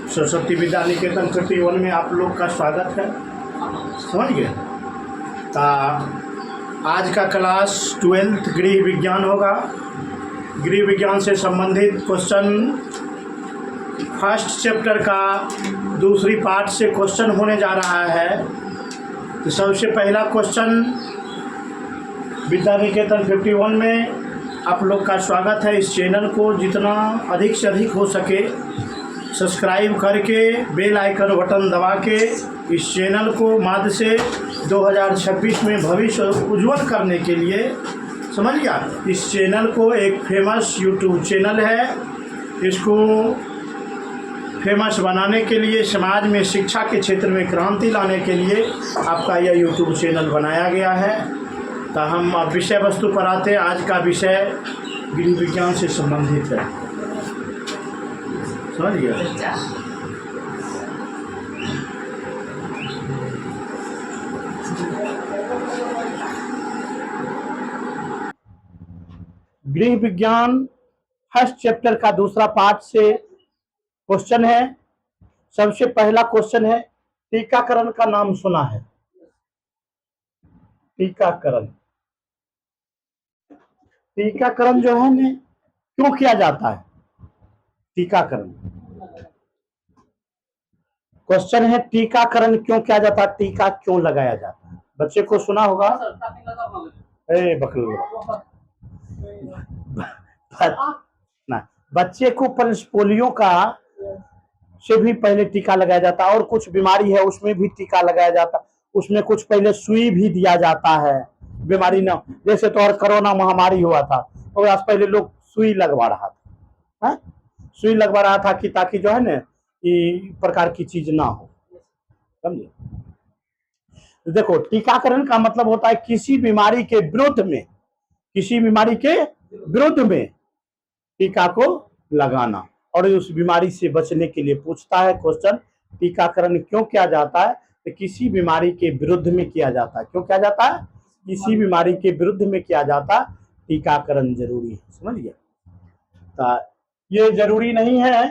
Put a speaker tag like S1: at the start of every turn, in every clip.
S1: सरस्वती विद्या निकेतन 51 में आप लोग का स्वागत है। समझ गए? आज का क्लास 12th गृह विज्ञान होगा। गृह विज्ञान से संबंधित क्वेश्चन फर्स्ट चैप्टर का दूसरी पार्ट से क्वेश्चन होने जा रहा है। तो सबसे पहला क्वेश्चन विद्या निकेतन 51 में आप लोग का स्वागत है। इस चैनल को जितना अधिक से अधिक हो सके सब्सक्राइब करके बेल आइकन बटन दबा के इस चैनल को माध्य से 2026 में भविष्य उज्जवल करने के लिए, समझ गया, इस चैनल को एक फेमस यूट्यूब चैनल है, इसको फेमस बनाने के लिए, समाज में शिक्षा के क्षेत्र में क्रांति लाने के लिए आपका यह यूट्यूब चैनल बनाया गया है। तो हम अब विषय वस्तु पर आते हैं। आज का विषय गृह विज्ञान से संबंधित है। समझ गया? गृह विज्ञान फर्स्ट चैप्टर का दूसरा पार्ट से क्वेश्चन है। सबसे पहला क्वेश्चन है, टीकाकरण का नाम सुना है? टीकाकरण, टीकाकरण जो है ना, क्यों किया जाता है? टीकाकरण क्वेश्चन है, टीकाकरण क्यों किया जाता है? टीका क्यों लगाया जाता है? बच्चे को सुना होगा। ना, बच्चे को पोलियो का से भी पहले टीका लगाया जाता है, और कुछ बीमारी है उसमें भी टीका लगाया जाता है, उसमें कुछ पहले सुई भी दिया जाता है। बीमारी ना, जैसे तो और कोरोना महामारी हुआ था तो आज पहले लोग सुई लगवा रहा था, है? सुई लगवा रहा था कि ताकि जो है ना ये प्रकार की चीज ना हो। समझे? देखो, टीकाकरण का मतलब होता है किसी बीमारी के विरुद्ध में, किसी बीमारी के विरुद्ध में टीका को लगाना, और उस बीमारी से बचने के लिए पूछता है क्वेश्चन, टीकाकरण क्यों किया जाता है? तो किसी बीमारी के विरुद्ध में किया जाता है। क्यों किया जाता है? किसी बीमारी के विरुद्ध में किया जाता, टीकाकरण जरूरी है। समझ गया? तो ये जरूरी नहीं है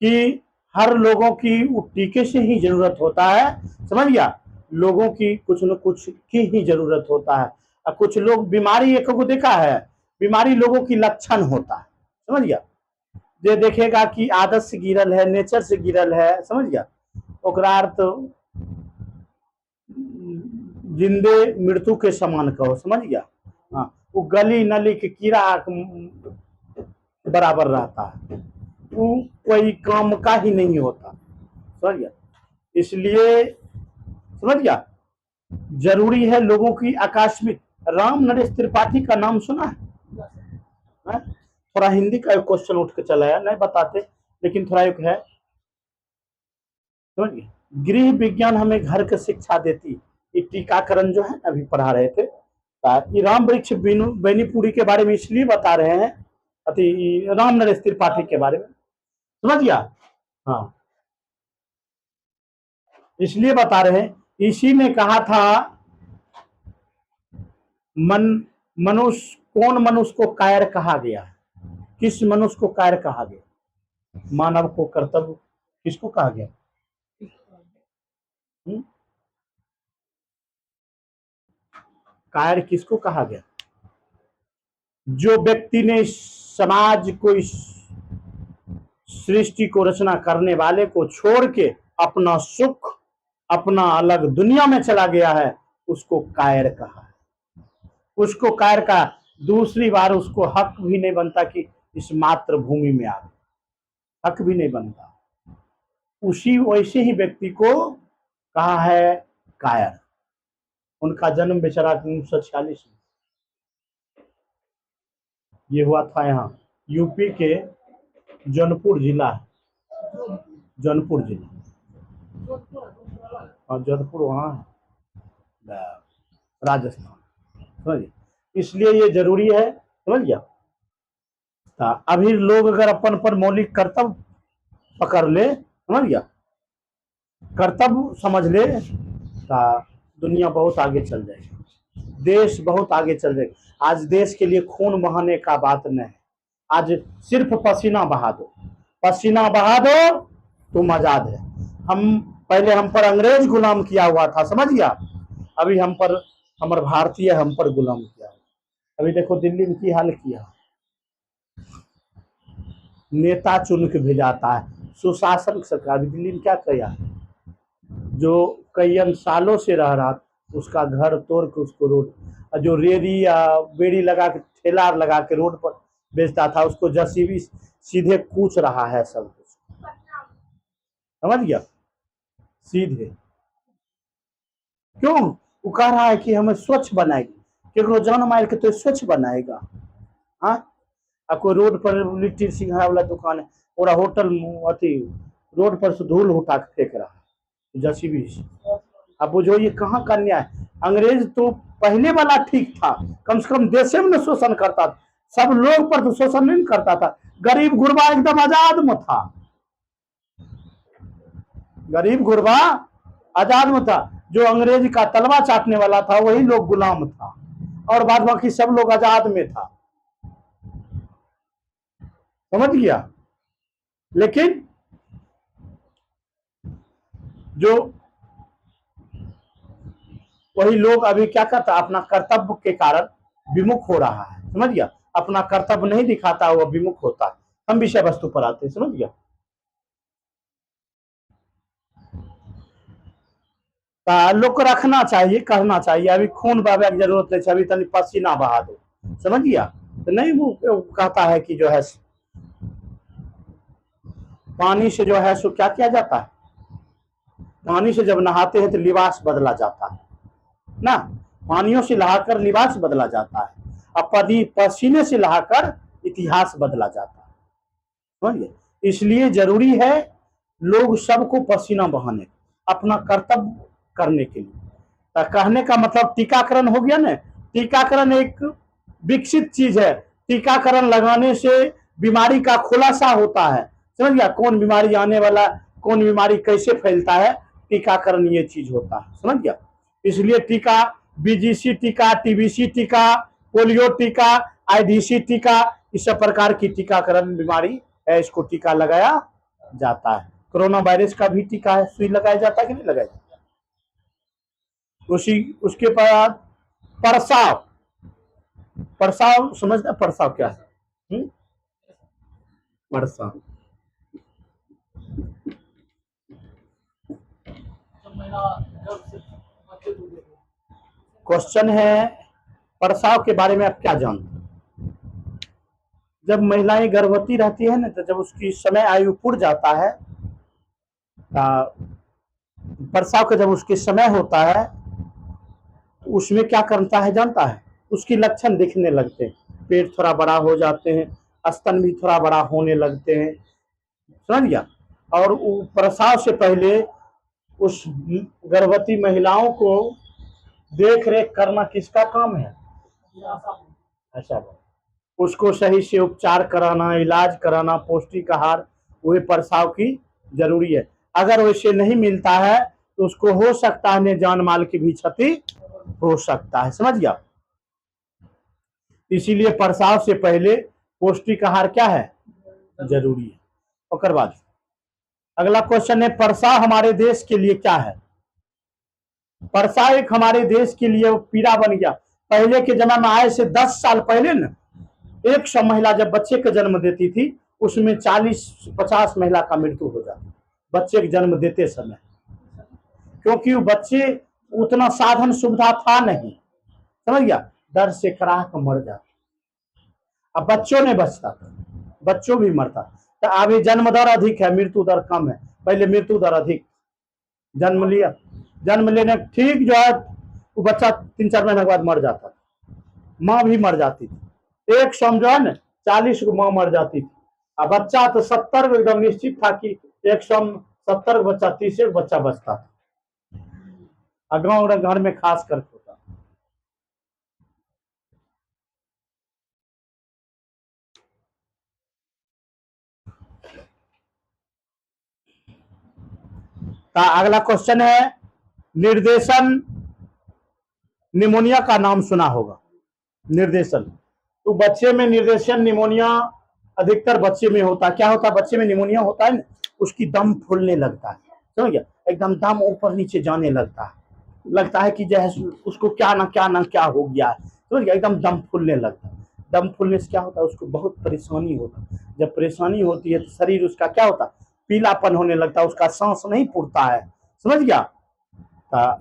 S1: कि हर लोगों की टीके से ही जरूरत होता है। समझ गया? लोगों की कुछ न कुछ की ही जरूरत होता है। और कुछ लोग बीमारी एक को देखा है, बीमारी लोगों की लक्षण होता है। समझ गया? ये देखेगा कि आदत से गिरल है, नेचर से गिरल है, समझ गया, ओकरा अर्थ जिंदे मृत्यु के समान कहो। समझ गया? हाँ, वो गली नली के कीड़ा बराबर रहता है, वो कोई काम का ही नहीं होता। समझ गया? इसलिए समझ गया, जरूरी है लोगों की आकस्मिक। राम नरेश त्रिपाठी का नाम सुना है? थोड़ा हिंदी का एक क्वेश्चन उठ के चला है, नहीं बताते लेकिन थोड़ा एक है। समझिए, गृह विज्ञान हमें घर की शिक्षा देती। ये टीकाकरण जो है अभी पढ़ा रहे थे, राम वृक्ष बेनीपुरी के बारे में इसलिए बता रहे हैं, अति राम नरेश त्रिपाठी के बारे में। समझ गया? हाँ, इसलिए बता रहे हैं, इसी ने कहा था मनुष्य, कौन मनुष्य को कायर कहा गया? किस मनुष्य को कायर कहा गया? मानव को कर्तव्य किसको कहा गया? कायर किसको कहा गया? जो व्यक्ति ने समाज को, इस सृष्टि को रचना करने वाले को छोड़ के अपना सुख, अपना अलग दुनिया में चला गया है, उसको कायर कहा है। उसको कायर का दूसरी बार उसको हक भी नहीं बनता कि इस मातृभूमि में आवे, हक भी नहीं बनता। उसी वैसे ही व्यक्ति को कहा है कायर। उनका जन्म बेचारा 1946 में ये हुआ था, यहाँ यूपी के जौनपुर जिला, जौनपुर जिला, और जोधपुर वहाँ है, राजस्थान। समझिए, इसलिए ये जरूरी है। समझ गया? अभी लोग अगर अपन पर मौलिक कर्तव्य पकड़ ले, समझ गया, कर्तव्य समझ ले, तो दुनिया बहुत आगे चल जाएगी, देश बहुत आगे चल जाएगा। आज देश के लिए खून बहाने का बात नहीं है, आज सिर्फ पसीना बहा दो, पसीना बहा दो, तुम आजाद है। हम पहले हम पर अंग्रेज गुलाम किया हुआ था, समझ गया। अभी हम पर हमारे भारतीय हम पर गुलाम किया। अभी देखो दिल्ली में की हाल किया, नेता चुन के भेजाता है, सुशासन सरकार। अभी दिल्ली में क्या किया, जो कई सालों से रह रहा उसका घर तोड़ के उसको रोड, जो रेड़ी या बेड़ी लगा के ठेला लगा के रोड पर बेचता था उसको जेसीबी सीधे कूच रहा है सब कुछ, समझ गया, सीधे। क्यों? वो कह रहा है कि हमें स्वच्छ बनाएगी, केकरो जान मार के तो स्वच्छ बनाएगा। हाँ, अब कोई रोड पर लिट्टी सिंघाड़ा वाला दुकान है, पूरा होटल अथी रोड पर से धूल उठा के फेंक रहा है जेसीबी से। अब वो जो ये कहाँ का न्याय। अंग्रेज तो पहले वाला ठीक था, कम से कम देश में शोषण करता था, सब लोग पर तो शोषण नहीं करता था। गरीब गुरबा एकदम आजाद में था, गरीब गुरबा आजाद में था। जो अंग्रेज का तलवा चाटने वाला था वही लोग गुलाम था, और बाद बाकी सब लोग आजाद में था, समझ गया। लेकिन जो वही लोग अभी क्या करता, अपना कर्तव्य के कारण विमुख हो रहा है, समझ गया। अपना कर्तव्य नहीं दिखाता, वो विमुख होता है। हम विषय वस्तु पर आते हैं, समझ गया। लोग को रखना चाहिए, कहना चाहिए अभी खून बहावे की जरूरत नहीं, अभी तनी पसीना बहा दो, समझ गया। तो नहीं वो कहता है कि जो है पानी से जो है सो क्या किया जाता है, पानी से जब नहाते हैं तो लिबास बदला जाता है ना, पानियों से नहाकर लिबास बदला जाता है, अब पसीने से नहाकर इतिहास बदला जाता है, समझिए। इसलिए जरूरी है लोग सबको पसीना बहाने, अपना कर्तव्य करने के लिए। तो कहने का मतलब टीकाकरण हो गया ना, टीकाकरण एक विकसित चीज है। टीकाकरण लगाने से बीमारी का खुलासा होता है, समझ गया, कौन बीमारी आने वाला, कौन बीमारी कैसे फैलता है, टीकाकरण ये चीज होता है, समझ गया। इसलिए टीका, बीजीसी टीका, टीबीसी टीका, पोलियो टीका, आईडीसी टीका, इस सब प्रकार की टीकाकरण बीमारी है, इसको टीका लगाया जाता है। कोरोना वायरस का भी टीका है, सुई लगाया जाता है कि नहीं लगाया जाता। उसी उसके बाद परसाव, परसाव समझना, परसाव क्या है? परसाव क्वेश्चन है, परसाव के बारे में आप क्या जानते हैं? जब महिलाएं गर्भवती रहती है ना, तो जब उसकी समय आयु पूर्ण जाता है, प्रसव का जब उसके समय होता है तो उसमें क्या करता है जानता है, उसकी लक्षण दिखने लगते हैं, पेट थोड़ा बड़ा हो जाते हैं, स्तन भी थोड़ा बड़ा होने लगते हैं, समझ गया। और प्रसव से पहले उस गर्भवती महिलाओं को देख रेख करना किसका काम है? अच्छा, उसको सही से उपचार कराना, इलाज कराना, पौष्टिक आहार, वही प्रसव की जरूरी है। अगर वैसे नहीं मिलता है तो उसको हो सकता है जान माल की भी क्षति हो सकता है, समझ गया। इसीलिए प्रसव से पहले पौष्टिक आहार क्या है, जरूरी है। और बाद अगला क्वेश्चन है, प्रसव हमारे देश के लिए क्या है? प्रसव एक हमारे देश के लिए पीड़ा बन गया। पहले के जमाने में आए से 10 साल पहले ना, 100 महिला जब बच्चे का जन्म देती थी, उसमें 40-50 महिला का मृत्यु हो जाता बच्चे के जन्म देते समय, क्योंकि वो बच्चे उतना साधन सुविधा था नहीं, समझ गया, डर से कराह कर मर जाता। अब बच्चों ने बचता था, बच्चों भी मरता। तो अभी जन्म दर अधिक है, मृत्यु दर कम है, पहले मृत्यु दर अधिक। जन्म लिया, जन्म लेने ठीक जो है वो बच्चा 3-4 महीने के बाद मर जाता, माँ भी मर जाती थी। 100 जो है ना 40 को माँ मर जाती थी, अब बच्चा तो 70 को एकदम निश्चित था कि 170 बच्चा, 30 बच्चा बचता था, गाँव घर में खास कर होता। अगला क्वेश्चन है, निर्देशन, निमोनिया का नाम सुना होगा, निर्देशन। तो बच्चे में निर्देशन निमोनिया अधिकतर बच्चे में होता, क्या होता बच्चे में निमोनिया होता है ना, उसकी दम फूलने लगता है, समझ गया, एकदम दम ऊपर नीचे जाने लगता है कि जैसे उसको क्या ना क्या हो गया है, समझ गया, एकदम दम फूलने लगता है। दम फूलने से क्या होता है, उसको बहुत परेशानी होता है। जब परेशानी होती है तो शरीर उसका क्या होता है, पीलापन होने लगता है, उसका सांस नहीं फूलता है, समझ गया,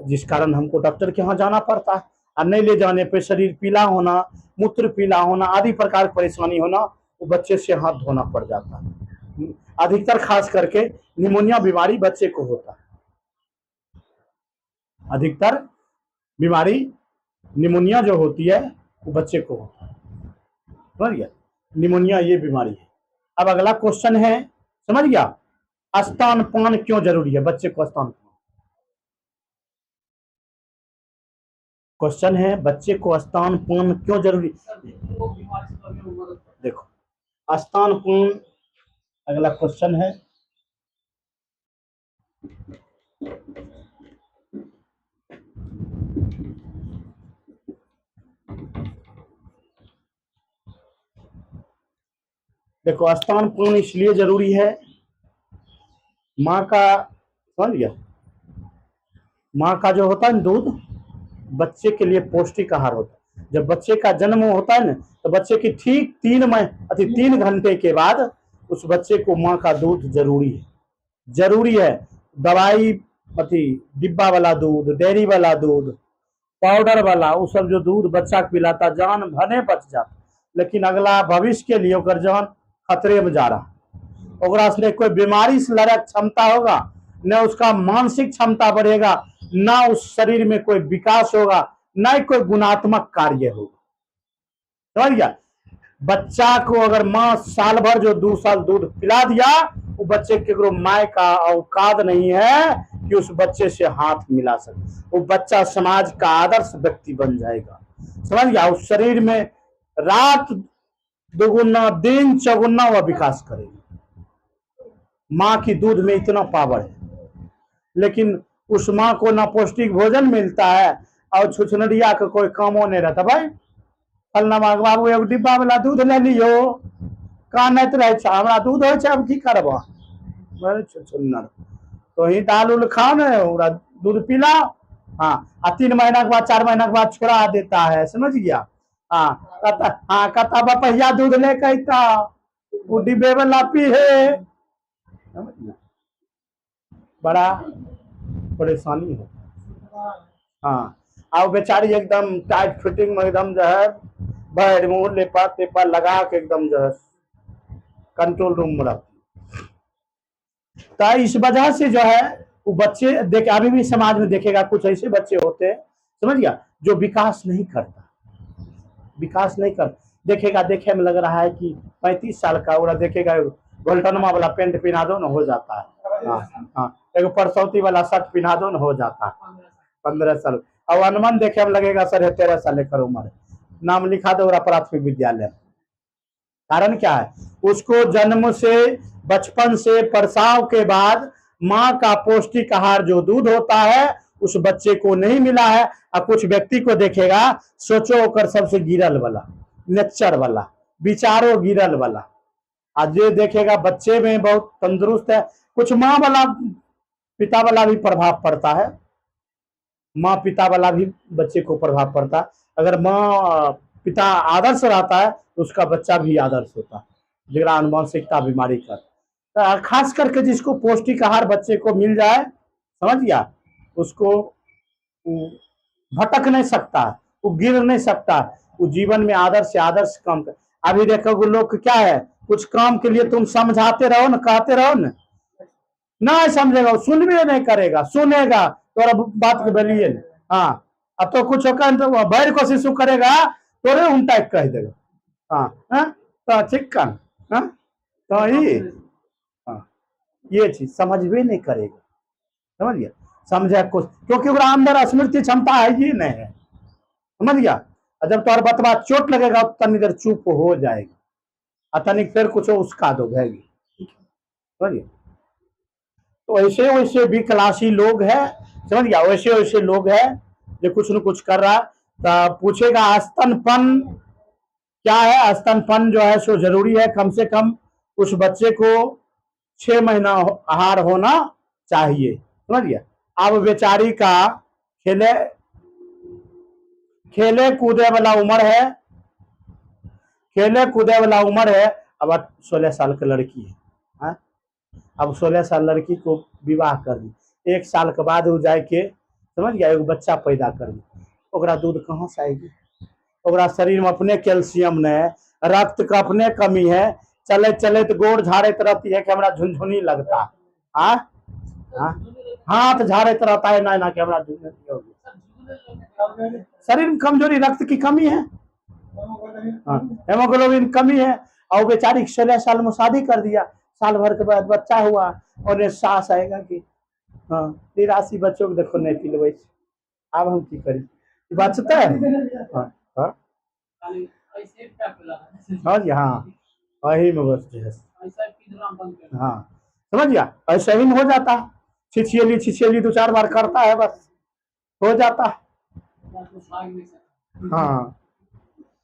S1: जिस कारण हमको डॉक्टर के यहाँ जाना पड़ता है। और नहीं ले जाने पे शरीर पीला होना, मूत्र पीला होना आदि प्रकार की परेशानी होना, वो बच्चे से हाथ धोना पड़ जाता है। अधिकतर खास करके निमोनिया बीमारी बच्चे को होता है, अधिकतर बीमारी निमोनिया जो होती है वो बच्चे को होता है, समझ गया, निमोनिया ये बीमारी है। अब अगला क्वेश्चन है, समझ गया, स्तनपान क्यों जरूरी है बच्चे को, स्तनपान क्वेश्चन है, बच्चे को स्तनपान क्यों जरूरी। देखो स्तनपान अगला क्वेश्चन है, देखो स्तनपान इसलिए जरूरी है, माँ का, समझ गया, माँ का जो होता है दूध बच्चे के लिए पौष्टिक आहार होता है। जब बच्चे का जन्म होता है ना, तो बच्चे की ठीक 3 घंटे के बाद उस बच्चे को माँ का दूध जरूरी है। दवाई डिब्बा वाला दूध, डेयरी वाला दूध, पाउडर वाला, वो सब जो दूध बच्चा को पिलाता जान भले बच जाता, लेकिन अगला भविष्य के लिए ओकर जान खतरे में जा रहा, ओकरा से कोई बीमारी से लड़े क्षमता होगा, न उसका मानसिक क्षमता बढ़ेगा, न उस शरीर में कोई विकास होगा, न कोई गुणात्मक कार्य होगा, समझ गया। बच्चा को अगर माँ साल भर जो 2 साल दूध पिला दिया, वो बच्चे के माँ का औकात नहीं है कि उस बच्चे से हाथ मिला सके, वो बच्चा समाज का आदर्श व्यक्ति बन जाएगा, समझ गया, उस शरीर में रात दोगुना दिन चौगुना वह विकास करेगा। माँ की दूध में इतना पावर है, लेकिन उस माँ को ना पौष्टिक भोजन मिलता है और छुछनरिया का कोई कामो नहीं रहता। भाई फलना बाबू एगो डिब्बा वाला दूध ले लियो, कानत रहे छै हमरा दूध हो छै, अब की करबा, बड़े छुछुन्नर, तो ही दाल उल खाओ ना, ओकरा दूध पिलाओ, हाँ, 3 महीना के बाद 4 महीना के बाद छोड़ा देता है, समझ गया, हाँ कहता बपहिया दूध लेके अइता, वो डिब्बे वाला पी है, बड़ा परेशानी है। हाँ, और बेचारी एकदम टाइट फिटिंग में एकदम जो है बैठ मुंह लेपा तेपा लगा के एकदम जो है कंट्रोल रूम में रखती। तो इस वजह से जो है वो बच्चे देख, अभी भी समाज में देखेगा कुछ ऐसे बच्चे होते हैं, समझ गया, जो विकास नहीं करता, देखेगा, देखे में लग रहा है कि 35 साल का, वो देखेगा गोल्टनमा वाला पेंट पिना दो ना हो जाता है, हाँ, एक परसौती वाला शर्ट पिना दो ना हो जाता है, 15 साल, और अनुमान देखे में लगेगा 13.5 साल लेकर उम्र, नाम लिखा दो प्राथमिक विद्यालय। कारण क्या है, उसको जन्म से, बचपन से, प्रसव के बाद माँ का पौष्टिक आहार जो दूध होता है उस बच्चे को नहीं मिला है। और कुछ व्यक्ति को देखेगा, सोचो होकर सबसे गिरल वाला, नेचर वाला, विचारो गिरल वाला, आज ये देखेगा बच्चे में बहुत तंदुरुस्त है। कुछ माँ वाला पिता वाला भी प्रभाव पड़ता है, माँ पिता वाला भी बच्चे को प्रभाव पड़ता है। अगर माँ पिता आदर्श रहता है तो उसका बच्चा भी आदर्श होता है, जरा अनुवांशिकता बीमारी का। तो खास करके जिसको पौष्टिक आहार बच्चे को मिल जाए, समझ गया, उसको भटक नहीं सकता, वो गिर नहीं सकता, वो जीवन में आदर्श से आदर्श काम कर। अभी देखो लोग क्या है, कुछ काम के लिए तुम समझाते रहो ना, कहते रहो ना, नहीं समझेगा, सुन भी नहीं करेगा, सुनेगा तो बात के बलिए, हाँ, अब तो कुछ होकर तो बैर कोशिश करेगा तो उल्टा कह देगा, हाँ, तो ठीक कर, हाँ, तो हाँ, ये चीज समझ भी नहीं करेगा, समझ गया, समझे कुछ, क्योंकि अंदर स्मृति क्षमता है ही नहीं है, समझ गया। जब तोर बतवा चोट लगेगा तनी देर चुप हो जाएगा, तनिक फिर कुछ उसका दो भैगी, समझ गया। तो ऐसे वैसे विकलासी लोग है, समझ गया, वैसे वैसे लोग है जो कुछ न कुछ कर रहा, तो पूछेगा स्तनपान क्या है। स्तनपान जो है सो जरूरी है, कम से कम उस बच्चे को 6 महीना आहार होना चाहिए, समझ गया। अब बेचारी का खेले खेले कूदे वाला उम्र है, खेले कूदे वाला उम्र है। अब 16 साल की लड़की है, हाँ? अब 16 साल लड़की को विवाह कर दी, 1 साल के बाद वो जाए के समझ गया एगो बच्चा पैदा कर दी, ओकरा दूध कहाँ से आएगी? ओकरा शरीर में अपने कैल्शियम नहीं है, रक्त का अपने कमी है, चले चले तो गोड़ झाड़त रहती है कि हमरा झुनझुनी लगता, हाँ हाँ, हाथ झाड़त रहता है ना कि हमरा झुनझुनी होगी। शरीर में कमजोरी, रक्त की कमी है, हाँ, हेमोग्लोबिन कमी है। और बेचारी 16 साल में शादी कर दिया, साल भर के बाद बच्चा हुआ और सास आएगा कि हाँ 83 बच्चों को देखो नहीं पिलवे, अब हम की करी, बचता है। हाँ हाँ हाँ, वही में बस है, हाँ समझ गया, ऐसे ही में हो जाता, छिछियली 2-4 बार करता है, बस हो जाता। हाँ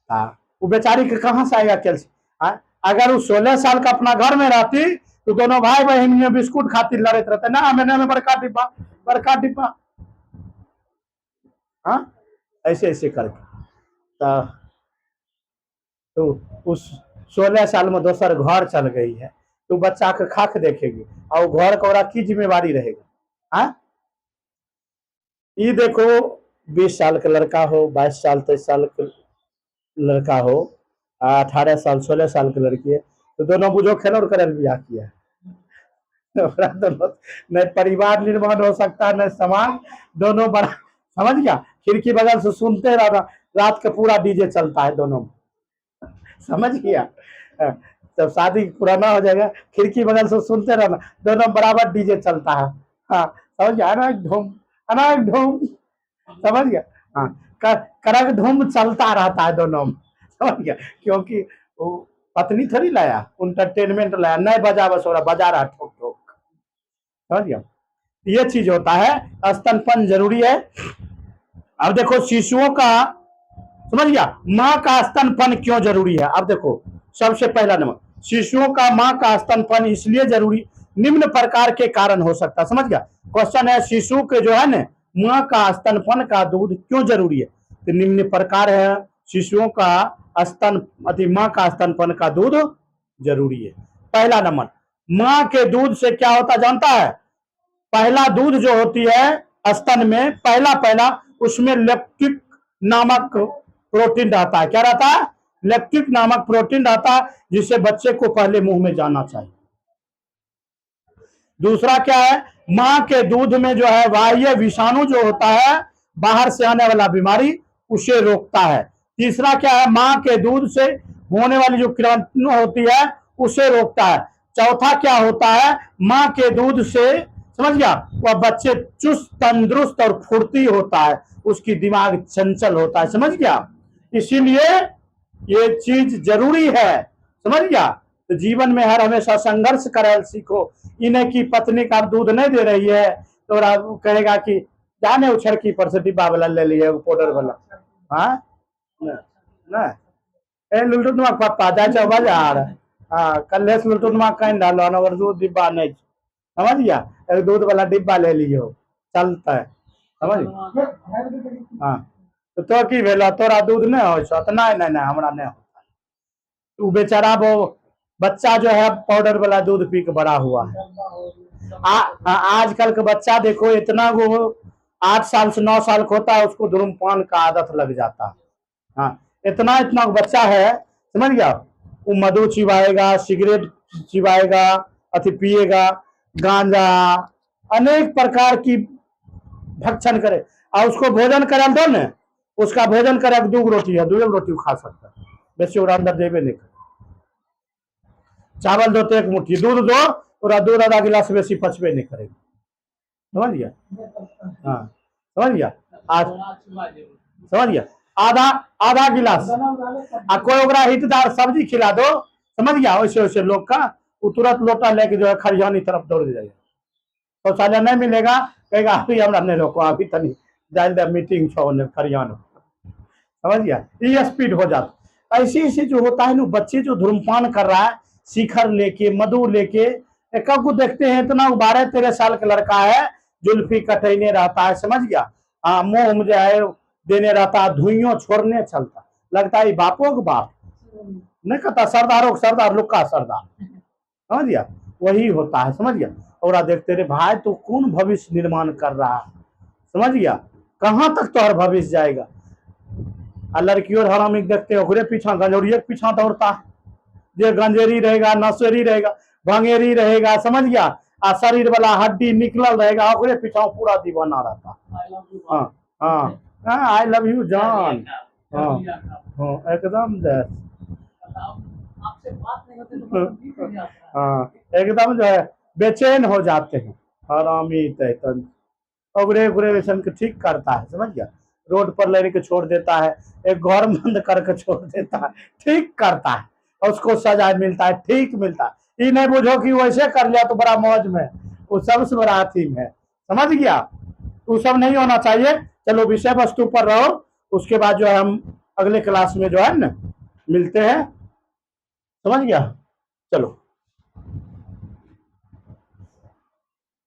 S1: हाँ, वो बेचारी के कहाँ से आएगा कैल्शियम? अगर वो 16 साल का अपना घर में रहती तो दोनों भाई बहन में बिस्कुट खातिर लड़ते रहते ना, मैंने बड़का डिब्बा, हाँ ऐसे ऐसे करके तो उस 16 साल में दोसर घर चल गई है, तो बच्चा के खाक देखेगी और घर का की जिम्मेवारी रहेगा, हाँ? ये देखो 20 साल का लड़का हो, 22 साल 23 साल का लड़का हो, 18 साल 16 साल की लड़की है, तो दोनों बुझो खेल और कर ब्याह किया है। दोनों न परिवार निर्माण हो सकता है न समाज, दोनों बड़ा, समझ गया। खिड़की बगल से सुनते रहा, रात का पूरा डीजे चलता है दोनों, समझ गया। जब शादी पुराना हो जाएगा, खिड़की बगल से सुनते रहना, दोनों बराबर डीजे चलता है, हाँ समझ गया, अनाक धूम, समझ गया। हाँ, करक धूम चलता रहता है दोनों में, समझ गया, क्योंकि वो पत्नी थोड़ी लाया, इंटरटेनमेंट लाया, नहीं बजा बस बजा रहा ठोक ठोक, समझ गया। ये चीज होता है, स्तनपान जरूरी है। अब देखो शिशुओं का, समझ गया, माँ का स्तनपान क्यों जरूरी है? अब देखो सबसे पहला नंबर, शिशुओं का माँ का स्तनपान इसलिए जरूरी, निम्न प्रकार के कारण हो सकता है, समझ गया। क्वेश्चन है शिशु के जो है ना माँ का स्तनपान का दूध क्यों जरूरी है, तो निम्न प्रकार है, शिशुओं का स्तन माँ का स्तनपान का दूध जरूरी है। पहला नंबर, माँ के दूध से क्या होता जानता है? पहला दूध जो होती है स्तन में, पहला उसमें लेक्टिक नामक प्रोटीन रहता है। क्या रहता है? लेक्टिक नामक प्रोटीन रहता है, जिससे बच्चे को पहले मुंह में जाना चाहिए। दूसरा क्या है? माँ के दूध में जो है बाह्य विषाणु जो होता है, बाहर से आने वाला बीमारी, उसे रोकता है। तीसरा क्या है? माँ के दूध से होने वाली जो किरणु होती है उसे रोकता है। चौथा क्या होता है? माँ के दूध से, समझ गया, वह बच्चे चुस्त तंदुरुस्त और फुर्ती होता है, उसकी दिमाग चंचल होता है, समझ गया। इसीलिए ये चीज जरूरी है, समझ गया। तो जीवन में हर हमेशा संघर्ष कर सीखो। इन्हें की पत्नी का दूध नहीं दे रही है तो कहेगा कि जाने उछड़की पर से डिब्बा वाला ले लिए पाउडर वाला, हाँ ना ए लुलटुनमा पप्पा जाए बाजार, हाँ कल लुलटुनमा कहीं डालो अगर दूध डिब्बा नहीं, समझ गया, एक दूध वाला डिब्बा ले लियो, चलता है, समझ। हाँ तो की भेल, तोरा दूध नहीं हो तो नहीं हमरा नहीं होता। तू बेचारा वो बच्चा जो है पाउडर वाला दूध पी के बड़ा हुआ है। आजकल का बच्चा देखो, इतना वो 8 साल से 9 साल का होता है उसको धूम्रपान का आदत लग जाता है। हाँ, इतना बच्चा है, समझ गया, वो मधु चिबाएगा, सिगरेट चिबाएगा, अति पिएगा, गांजा, अनेक प्रकार की भक्षण करे, और उसको भोजन करा दो न, उसका भोजन करे 2 रोटी है, 2 रोटी खा सकता है, वैसे और अंदर देवे नहीं। चावल दो तो 1 मुट्ठी, दूध दो और दूध आधा गिलास वैसी पचबे नहीं करेगी, समझ गया। हाँ समझ गया, आज समझ गया, आधा गिलास, कोई ओकरा हितदार सब्जी खिला दो, समझ गया, वैसे वैसे लोग का वो तुरंत लोटा लेके जो है खरियानी तरफ दौड़ जाएगा, शौचालय नहीं मिलेगा, कहेगा अभी हमरा नहीं रोको, अभी तनी जाए मीटिंग छो खरियान, समझ गया, ये स्पीड हो जाता। ऐसे ऐसे जो होता है ना, बच्चे जो धूम्रपान कर रहा है, शिखर लेके, मधु लेके, एक को देखते हैं इतना 12-13 साल का लड़का है, जुल्फी कटैने रहता है, समझ गया। हाँ, मुंह में जो है देने रहता है, धुइयों छोड़ने चलता, लगता है बापों का बाप नहीं कहता, सरदारों का सरदार, लुक्का सरदार, समझ गया, वही होता है, समझ गया। और देखते रे भाई तू कौन भविष्य निर्माण कर रहा है, समझ गया, कहां तक तोहर भविष्य जाएगा। लड़की और हरामी देखते हैं ओकरे पीछा, गंजौरिये के पीछा दौड़ता है, जो गंजेरी रहेगा, नशेरी रहेगा, भंगेरी रहेगा, समझ गया, आ शरीर वाला हड्डी निकलल रहेगा, ओकरे पीछा पूरा दीवाना रहता। हाँ हाँ, आई लव यू जान। हाँ हाँ, एकदम हाँ, एकदम जो है बेचैन हो जाते हैं हरामी तैतन। ओगरे ओगरे वैसन के ठीक करता है, समझ गया, रोड पर लेके छोड़ देता है, एक घर बंद करके छोड़ देता है, ठीक करता है, और उसको सजा मिलता है, ठीक मिलता है। ये नहीं बुझो कि वैसे कर लिया तो बड़ा मौज में, वो सबसे बड़ा अथीम है, समझ गया। वो सब नहीं होना चाहिए। चलो विषय वस्तु पर रहो, उसके बाद जो है हम अगले क्लास में जो है ना मिलते हैं, समझ गया। चलो।